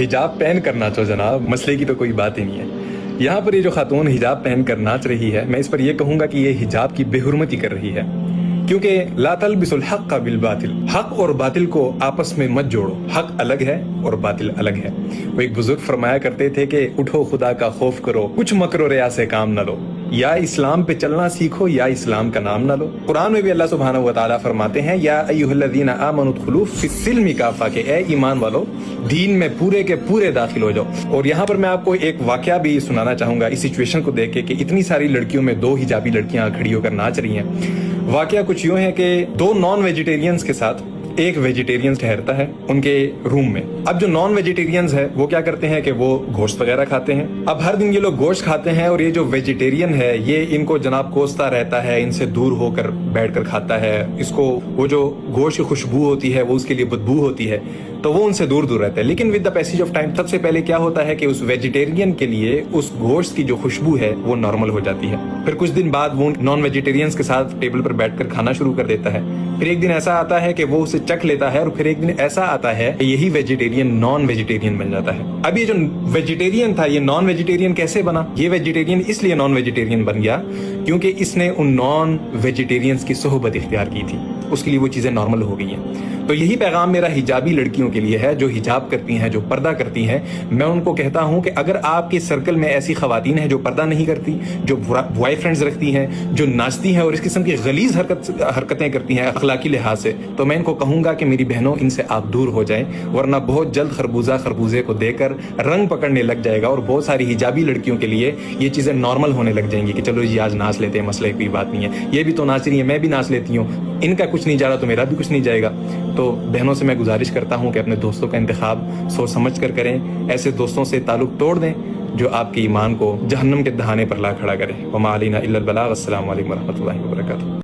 हिजाब पहन कर नाचो जनाब, मसले की तो कोई बात ही नहीं है। यहाँ पर ये जो खातून हिजाब पहन कर नाच रही है, मैं इस पर यह कहूंगा कि ये हिजाब की बेहुरमती कर रही है, क्योंकि ला तलबिसुल हक़ बिल बातिल, हक और बातिल को आपस में मत जोड़ो। हक अलग है और बातिल अलग है। वो एक बुजुर्ग फरमाया करते थे कि उठो खुदा का खौफ करो, कुछ मकरो रिया से काम न लो, या इस्लाम पे चलना सीखो या इस्लाम का नाम न लो। कुरान में भी अल्लाह सुब्हानहू व तआला फरमाते हैं, या अय्युहल्लज़ीना आमनु उदखुलू फिस्सिल्मि काफ़ा, के ए ईमान वालो दीन में पूरे के पूरे दाखिल हो जाओ। और यहाँ पर मैं आपको एक वाकया भी सुनाना चाहूंगा इस सिचुएशन को देख के कि इतनी सारी लड़कियों में दो हिजाबी लड़कियां खड़ी होकर नाच रही हैं। वाकया कुछ यूं है कि दो नॉन वेजिटेरियंस के साथ एक वेजिटेरियन ठहरता है उनके रूम में। अब जो नॉन वेजिटेरियंस है वो क्या करते हैं कि वो गोश्त वगैरह खाते हैं। अब हर दिन ये लोग गोश्त खाते हैं और ये जो वेजिटेरियन है ये इनको जनाब कोसता रहता है, इनसे दूर होकर बैठकर खाता है। इसको वो जो गोश्त की खुशबू होती है वो उसके लिए बदबू होती है, तो वो उनसे दूर दूर रहता है। लेकिन with the passage of time सबसे पहले क्या होता है कि उस वेजिटेरियन के लिए उस गोश्त की जो खुशबू है वो नॉर्मल हो जाती है। फिर कुछ दिन बाद वो नॉन वेजिटेरियंस के साथ टेबल पर बैठकर खाना शुरू कर देता है। फिर एक दिन ऐसा आता है कि वो उसे चख लेता है, और फिर एक दिन ऐसा आता है कि यही वेजिटेरियन नॉन वेजिटेरियन बन जाता है। अब ये जो वेजिटेरियन था ये नॉन वेजिटेरियन कैसे बना? ये वेजिटेरियन इसलिए नॉन वेजिटेरियन बन गया क्योंकि इसने उन नॉन वेजिटेरियंस की सोहबत इख्तियार की थी, उसके लिए वो चीजें नॉर्मल हो गई हैं। तो यही पैगाम मेरा हिजाबी लड़कियों के लिए है जो हिजाब करती हैं, जो पर्दा करती हैं। मैं उनको कहता हूं कि अगर आपके सर्कल में ऐसी खवातीन हैं जो पर्दा नहीं करती, जो बॉयफ्रेंड्स रखती हैं, जो नाचती हैं और इस किस्म की गलीज हरकतें करती हैं अखलाकी लिहाज से, तो मैं इनको कहूंगा कि मेरी बहनों इनसे आप दूर हो जाएं, वरना बहुत जल्द खरबूजे को देकर रंग पकड़ने लग जाएगा। और बहुत सारी हिजाबी लड़कियों के लिए ये चीजें नॉर्मल होने लग जाएंगी कि चलो जी आज नाच लेते हैं, मसले कोई बात नहीं है, ये भी तो नाच रही है, मैं भी नाच लेती हूँ, इनका कुछ नहीं जा रहा तो मेरा भी कुछ नहीं जाएगा। तो बहनों से मैं गुजारिश करता हूं कि अपने दोस्तों का इंतखाब सोच समझ कर करें। ऐसे दोस्तों से ताल्लुक तोड़ दें जो आपके ईमान को जहन्नम के दहाने पर ला खड़ा करें। वमा अलैना इल्लल बलाग। अस्सलामु अलैकुम व रहमतुल्लाहि व बरकातुहू।